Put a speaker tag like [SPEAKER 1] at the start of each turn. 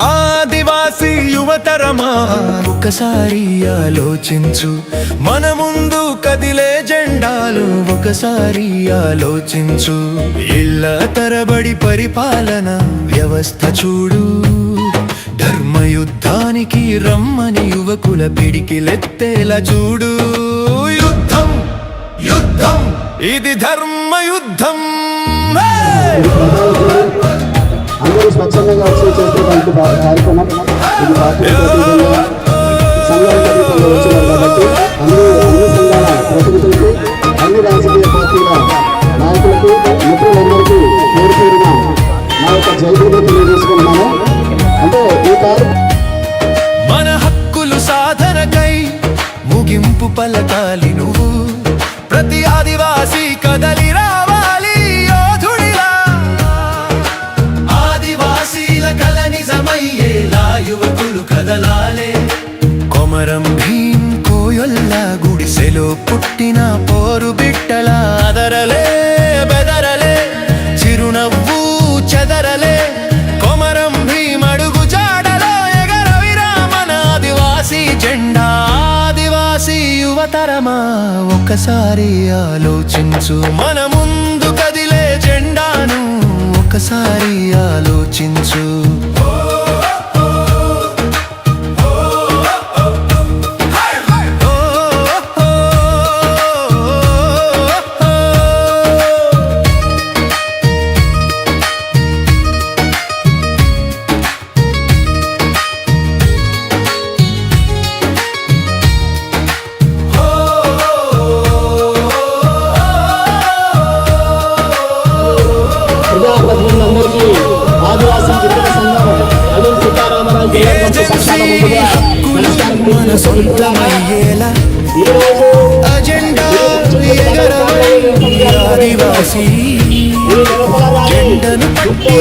[SPEAKER 1] ఆదివాసీ యువతరమా ఒకసారి ఆలోచించు, మన ముందు కదిలే జెండాలు ఒకసారి ఆలోచించు. ఇళ్ళ తరబడి పరిపాలన వ్యవస్థ చూడు, ధర్మయుద్ధానికి రమ్మని యువకుల పిడికిలెత్తేలా చూడు. యుద్ధం యుద్ధం ఇది ధర్మయుద్ధం.
[SPEAKER 2] అందరూ స్వచ్ఛందంగా వచ్చి చేసేటువంటి కార్యక్రమం ఇది. సంఘాలు వచ్చినారు కాబట్టి అన్ని సంఘాల ప్రతినిధులకు, అన్ని రాజకీయ పార్టీల నాయకులకు, మిత్రులందరికీ పేరు పేరున నా యొక్క జైలు తెలియజేసుకుంటున్నాను. అంటే ఈ
[SPEAKER 1] మన హక్కులు సాధనకై ముగింపు పలకాలి నువ్వు. ప్రతి ఆదివాసీ కదలి రావాలి యోధుడిలా. ఆదివాసీల కల నిజమయ్యేలా యువకులు కదలాలే. కొమరం భీం కోయొల్ల గుడిసెలో పుట్టిన పోరు బిట్టలా అదరలే బెదరలే, చిరునవ్వు చెదరలే. కొమరం భీం అడుగు జాడలో ఎగరవిరా మన ఆదివాసీ జెండా. ఆదివాసీ యువతరమా ఒకసారి ఆలోచించు, మన ముందు కదిలే జెండాను ఒకసారి ఆలోచించు. మన సొంతమయ్యేలా అజెండా ఎగరవై ఆదివాసీ జెండను పట్టి